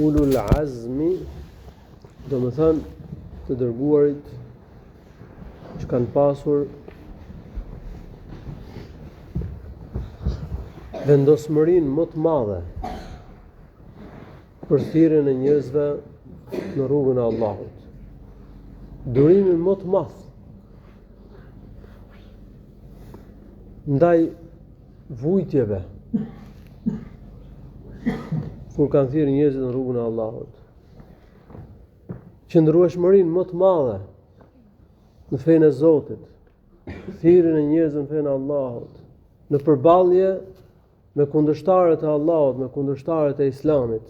Ulul azmi, do më thënë të dërguarit që kanë pasur vendosmërinë më të madhe për thirrjen e njerëzve në rrugën e Allahut. Durimin më të madh ndaj vujtjeve kur kanë thirrë njerëzit në rrugën e Allahut. Qëndrueshmërinë më të madhe në fenë e Zotit, thirrjen e njerëzve në fenë e Allahut, në përballje me kundërshtarët e Allahut, me kundërshtarët e Islamit.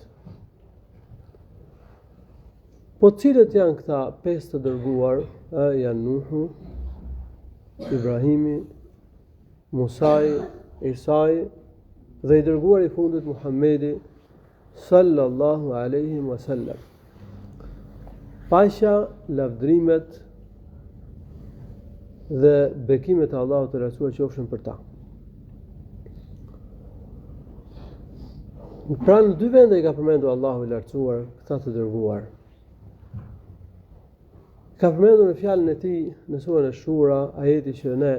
Po cilët janë këta 5 të dërguar? Janë Nuhu, Ibrahimi, Musai, Isai dhe i dërguar i fundit Muhamedi sallallahu alaihi wasallam. Paqja, lavdrimet dhe bekimet e Allahut të lartësuar qofshin për ta. Pra në 2 vende i ka përmendur Allahu i lartësuar këta të dërguar. Ka përmendur në fjalën e tij në surën Ash-Shura, ajeti që ne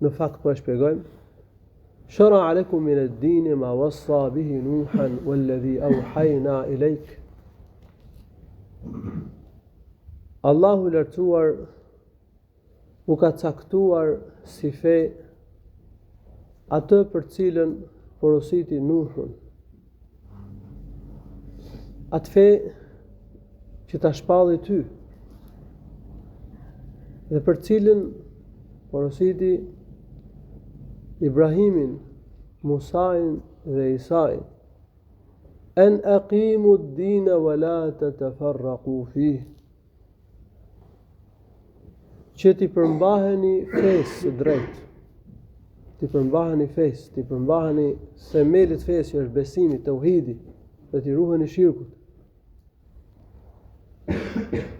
në fakt po e shpjegojmë. Shara alaykum min ad-din ma wassa bihi Nuhan walladhi awhayna ilayk. Allahu i lartësuar u ka caktuar si fe atë për cilën porositi Nuhun. Atë fe që ta shpalli ty dhe për cilën porositi Ibrahimin, Musain dhe Isain. An aqimu ad-din wa la tatafarraqu fihi. Që ti përmbaheni fesë së drejtë. Ti përmbaheni fesë, ti përmbaheni themelit fesë që është besimi, tauhidi, dhe ti ruheni shirkut.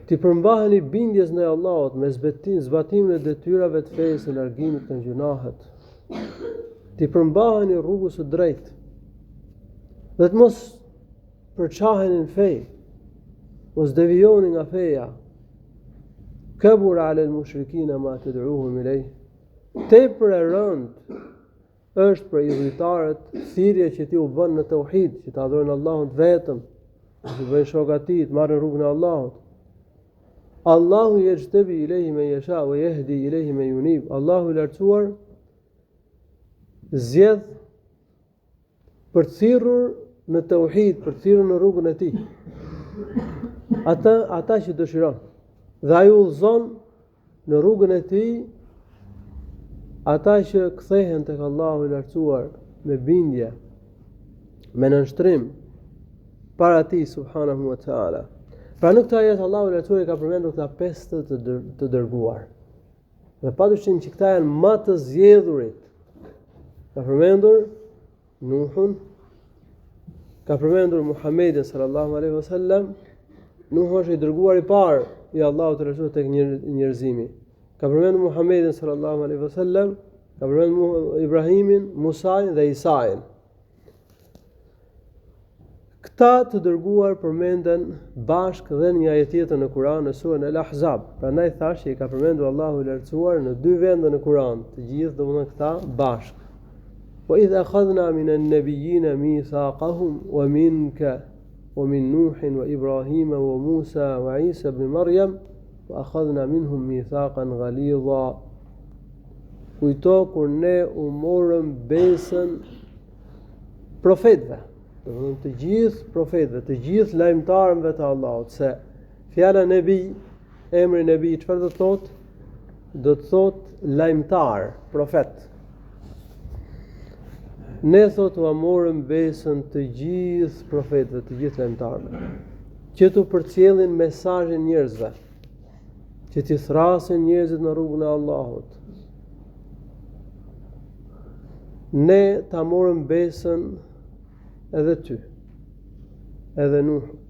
Ti përmbaheni bindjes ndaj Allahut me zbatimin e detyrave të fesë, largimit nga gjunahet. Ti përmbaheni rrugës së drejtë. Dhe të mos përçaheni në fe, mos devijoni nga feja. Kabura ala al-mushrikina ma tad'uuhum ilay. Tepër e rëndë është për idhujtarët thirrja që ti u bën në tauhid, që të adhurojnë Allahun vetëm, që bëjnë shokati, të marrin rrugën e Allahut. Allahu yajtabi ilayhi man yasha wa yahdi ilayhi man yunib. Allahu i lartësuar zgjedh për të thirrur në tauhid, për të thirrur në rrugën e tij. Ata që dëshiron. Dhe ai udhëzon në rrugën e tij ata që kthehen tek Allahu i lartësuar me bindje, me nënshtrim para tij subhanahu wa taala. Pra në këtë ajet Allahu i lartësuar ka përmendur këta 5 të dërguar. Dhe padyshim që këta janë më të zgjedhurit. Ka përmendur Nuhun, ka përmendur Muhammedin sallallahu alaihi wasallam. Nuhu është i dërguar i parë i Allahut të lartësuar tek njerëzimi. Ka përmendur Muhammedin sallallahu alaihi wasallam, ka përmendur Ibrahimin, Musain dhe Isain. Këta të dërguar përmenden bashkë dhe në një ajet tjetër në Kur'an në surën Al-Ahzab. Prandaj thash që i ka përmendur Allahu i lartësuar në 2 vende në Kur'an, të gjithë domethënë këta bashkë. Wa idh akhadhna min an-nabiyyina mithaqahum wa minka wa min Nuhin wa Ibrahima wa Musa wa Isa ibn Maryam wa akhadhna minhum mithaqan ghalidha. Kujto kur ne u morëm besën profetëve, të gjithë profetëve, të gjithë lajmtarëve të Allahut, se fjala nebi, emri nebi çfarë do të thotë? Do të thotë lajmtar, profet. Ne thotë u morëm besën të gjithë profetëve, të gjithë lajmtarëve, që të përcjellin mesazhin njerëzve, që t'i thrasin njerëzit në rrugën e Allahut. Ne ta morëm besën edhe ty, edhe Nuhut,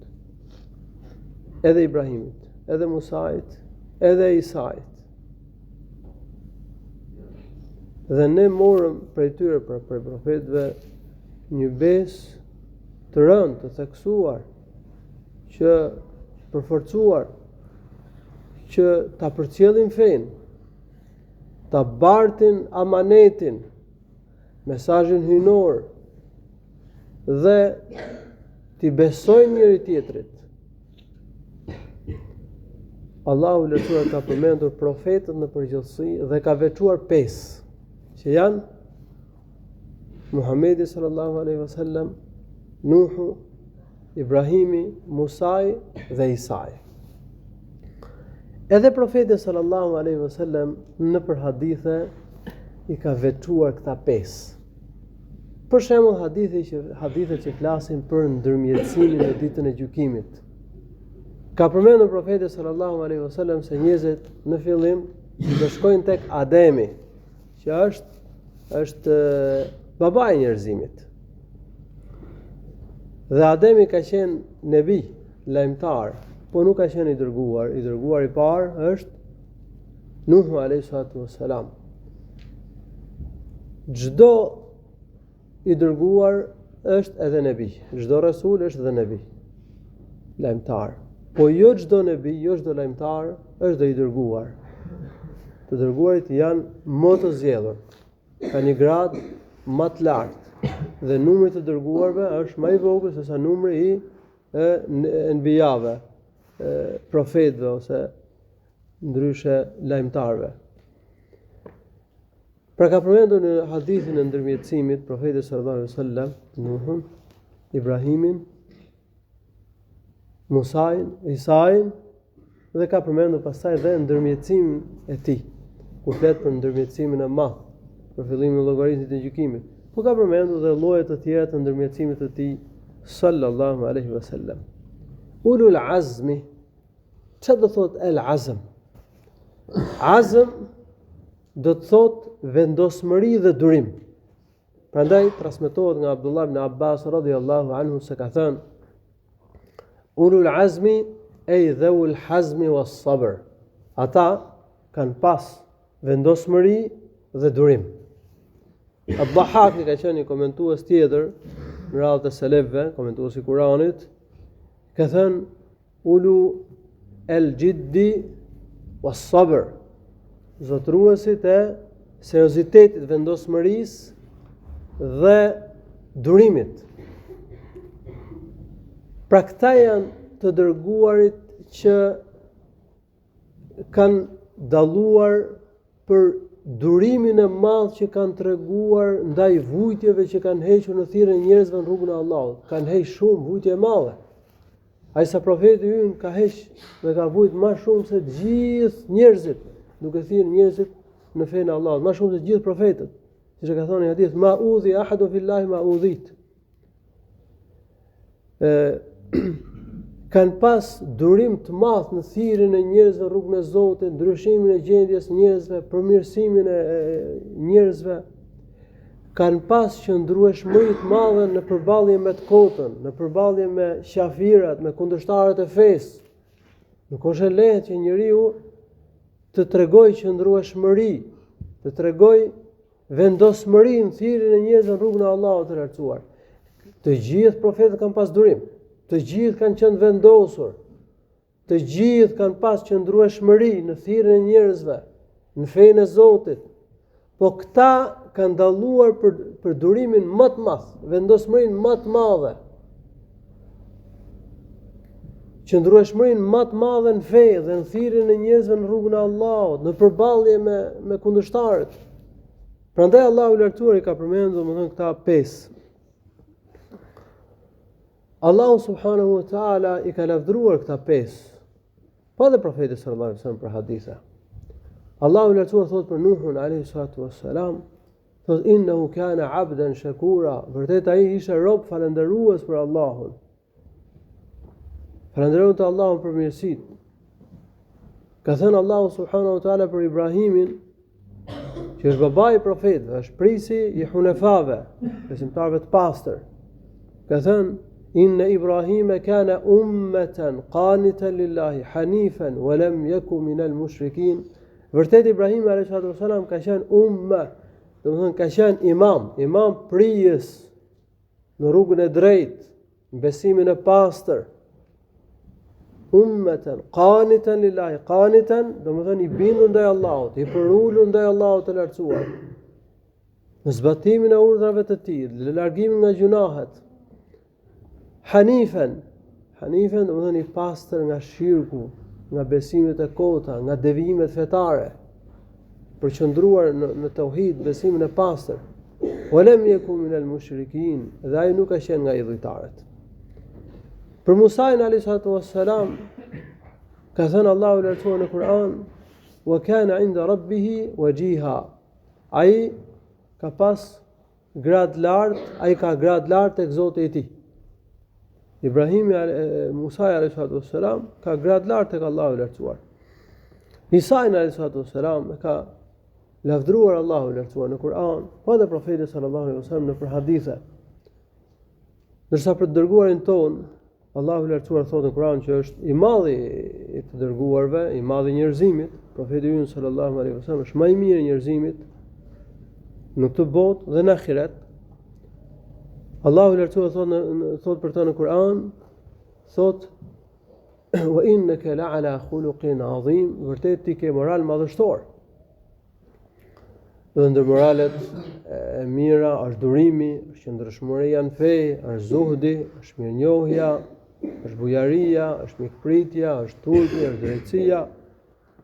edhe Ibrahimit, edhe Musait, edhe Isait. Dhe ne morëm prej tyre, prej profetëve, një besë të rëndë, të theksuar, që përforcuar, që ta përcjellin fenë, ta bartin amanetin, mesazhin hyjnor dhe t'i besojnë njëri tjetrit. Allahu i Lartësuar ka përmendur profetët në përgjithësi dhe ka veçuar 5, që janë Muhamedi sallallahu alaihi wasallam, Nuhu, Ibrahimi, Musai dhe Isai. Edhe profeti sallallahu alaihi wasallam në për hadithe i ka veçuar këta 5. Për shembull hadithet që flasin për ndërmjetësimin në ditën e gjykimit. Ka përmendur profeti sallallahu alaihi wasallam se njerëzit në fillim do shkojnë tek Ademi, që është babai i njerëzimit. Dhe Ademi ka qenë nebi, lajmtar, po nuk ka qenë i dërguar. I dërguar i parë është Nuhu alayhi salatu wassalam. Çdo i dërguar është edhe nebi. Çdo rasul është edhe nebi, lajmtar. Po jo çdo nebi, jo çdo lajmtar është dhe i dërguar. Të dërguarit janë më të zgjedhur, ka një grad më të lartë dhe numri të dërguarve është më i vogël se sa numri i enbijave, profetëve ose ndryshe lajmtarve. Pra ka përmendur në hadithin e ndërmjetësimit profeti sallallahu alaihi wasallam Nuhun, Ibrahimin, Musain, Isain dhe ka përmendur pastaj dhe ndërmjetësimin e tij. Kur flet për ndërmjetësimin e madh, për fillimin e llogarisë të gjykimit, po ka përmendur dhe lloje të tjera të ndërmjetësimit të tij sallallahu alaihi wasallam. Ulul azmi. Çfarë do thot el azm? Azm do të thot vendosmëri dhe durim. Prandaj transmetohet nga Abdullah ibn Abbas radhiyallahu anhu se ka thënë: Ulul azmi ey dhul hazmi was sabr. Ata kanë pas vendosmëri dhe durim. Ad-Dhahhak ka qenë një komentues tjetër në radhën e selefëve, komentuesi i Kuranit, ka thënë ulu el jiddi was sabr. Zotruesit e seriozitetit, vendosmërisë dhe durimit. Pra këta janë të dërguarit që kanë dalluar për durimin e madh që kanë treguar ndaj vujtjeve që kanë hequr në thirrjen e njerëzve në rrugën e Allahut. Kanë hequr shumë vujtje e madhe. Ai sa profeti ynë ka hequr dhe ka vujt më shumë se të gjithë njerëzit, duke thirrur njerëzit në fenë e Allahut, më shumë se të gjithë profetët. Siç e ka thënë në hadith, ma udhi ahadu fillahi ma udhit. Kanë pas durim të madh në thirrjen e njerëzve në rrugën e Zotit, ndryshimin e gjendjes së njerëzve, përmirësimin e njerëzve. Kanë pas qëndrueshmëri të madhe në përballje me të kotën, në përballje me qafirat, me kundërshtarët e fesë. Nuk është e lehtë që njeriu të tregojë qëndrueshmëri, të tregojë vendosmëri në thirrjen e njerëzve në rrugën e Allahut të lartësuar. Të gjithë profetët kanë pas durim. Të gjithë kanë qenë vendosur. Të gjithë kanë pas qëndrueshmëri në thirrjen e njerëzve, në fenë e Zotit. Po këta kanë dalluar për durimin më të madh, vendosmërinë më të madhe. Qëndrueshmërinë më të madhe në fe dhe në thirrjen e njerëzve në rrugën e Allahut, në përballje me kundërshtarët. Prandaj Allahu i Lartësuar i ka përmendur domethënë këta 5. Allahu subhanahu wa ta'ala i ka lavdëruar këta 5. Pa dhe profeti sallallahu alaihi wasallam për hadithe. Allahu i Lartësuar thot për Nuhun alayhi salatu wassalam, thot innahu kana 'abdan shakura, vërtet ai ishte rob falëndërues për Allahun. Falënderonte Allahun për mirësitë. Ka thënë Allahu subhanahu wa ta'ala për Ibrahimin, që është babai i profetëve, është prisi i hunefave, besimtarëve të pastër. Ka thënë inna Ibrahima kana ummatan qanitan lillahi hanifan wa lam yakun minal mushrikin. Vërtet Ibrahim alayhi salatu wasalam ka qenë umma, domethënë ka qenë imam prijës në rrugën e drejtë, në besimin e pastër. Ummeten qanitan lillahi, qanitan domethënë i bindur ndaj Allahut, i përulur ndaj Allahut të lartësuar, në zbatimin e urdhrave të tij, në largimin nga gjunahet. Hanifen domethënë i pastër nga shirku, nga besimet e kota, nga devijimet fetare, përqendruar në tauhid, besimin e pastër. Walam yakun minal mushrikin, dhe ai nuk ka qenë nga idhujtarët. Për Musa'in alayhi salatu wassalam ka thënë Allahu lartësuar në Kur'an, wa kana 'inda rabbih wajiha. Ai ka pas grad lart, ai ka grad lart tek Zoti i tij. Musa alayhi salatu wassalam ka grad lart tek Allahu lartësuar. Isa'in alayhi salatu wassalam ka lavdruar Allahu lartësuar në Kur'an, po edhe profeti sallallahu alaihi wasallam në për hadithe. Ndërsa për të dërguarin ton, Allahu lartësuar thotë në Kur'an që është i madhi i të dërguarve, i madhi i njerëzimit. Profeti ynë sallallahu alaihi wasallam është më i miri i njerëzimit në këtë botë dhe në ahiret. Allahu lartësuar thotë për të në Kur'an, thotë wa innaka la'ala khuluqin azim, vërtet ti ke moral madhështor. Dhe ndër moralet e mira është durimi, është qëndrueshmëria në fe, është zuhdi, është mirënjohja, është bujaria, është mikpritja, është turpi, është drejtësia.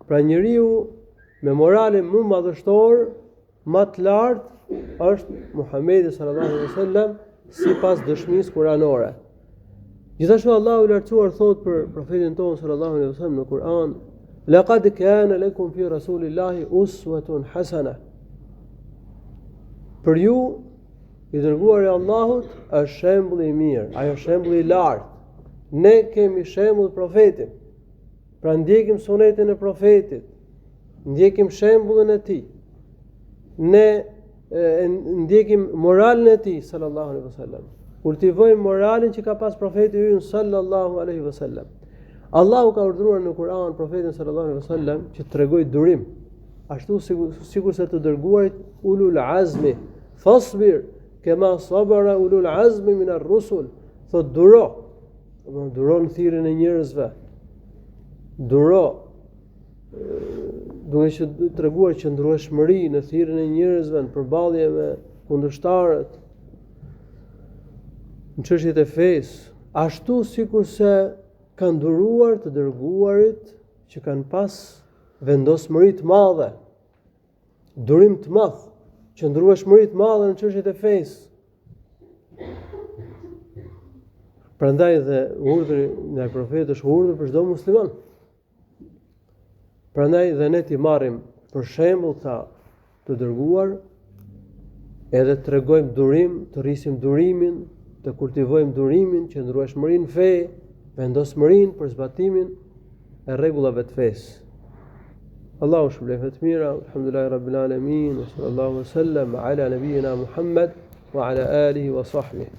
Pra njeriu me moralin më madhështor, më të lartë është Muhamedi sallallahu alaihi wasallam sipas dëshmisë kuranore. Gjithashtu Allahu i lartësuar thot për profetin tonë sallallahu alaihi wasallam në Kur'an, laqad kana lakum fi rasulillahi uswatun hasana. Për ju i dërguari i Allahut është shembull i mirë, ai është shembull i lartë. Ne kemi shembull profetin. Pra ndjekim sunetin e profetit, ndjekim shembullin e tij. Ne ndjekim moralin e tij sallallahu alaihi wasallam. Kultivojmë moralin që ka pas profeti ynë sallallahu alaihi wasallam. Allahu ka urdhëruar në Kur'an profetin sallallahu alaihi wasallam që të tregojë durim, ashtu sikur se të dërguarit ulul azmi, fasbir kema sabara ulul azmi min ar-rusul, thot duro në thirrjen e njerëzve, duro duhet të treguar qëndrueshmëri në thirrjen e njerëzve në përballje me kundërshtarët në çështjet e fesë, ashtu sikurse kanë duruar të dërguarit që kanë pas vendosmëri të madhe, durim të madh, qëndrueshmëri të madhe në çështjet e fesë. Prandaj dhe urdhri ndaj profetit është urdhër për çdo musliman. Prandaj dhe ne ti marrim për shembull ta të dërguar, edhe të tregojmë durim, të rrisim durimin, të kultivojmë durimin, qëndrueshmërinë në fe, vendosmërinë për zbatimin e rregullave të fesë. Allahu shpëlefet mira, alhamdulillahi rabbil alamin, sallallahu alaihi wasallam ala nabiyyina Muhammad wa ala alihi wa sahbihi.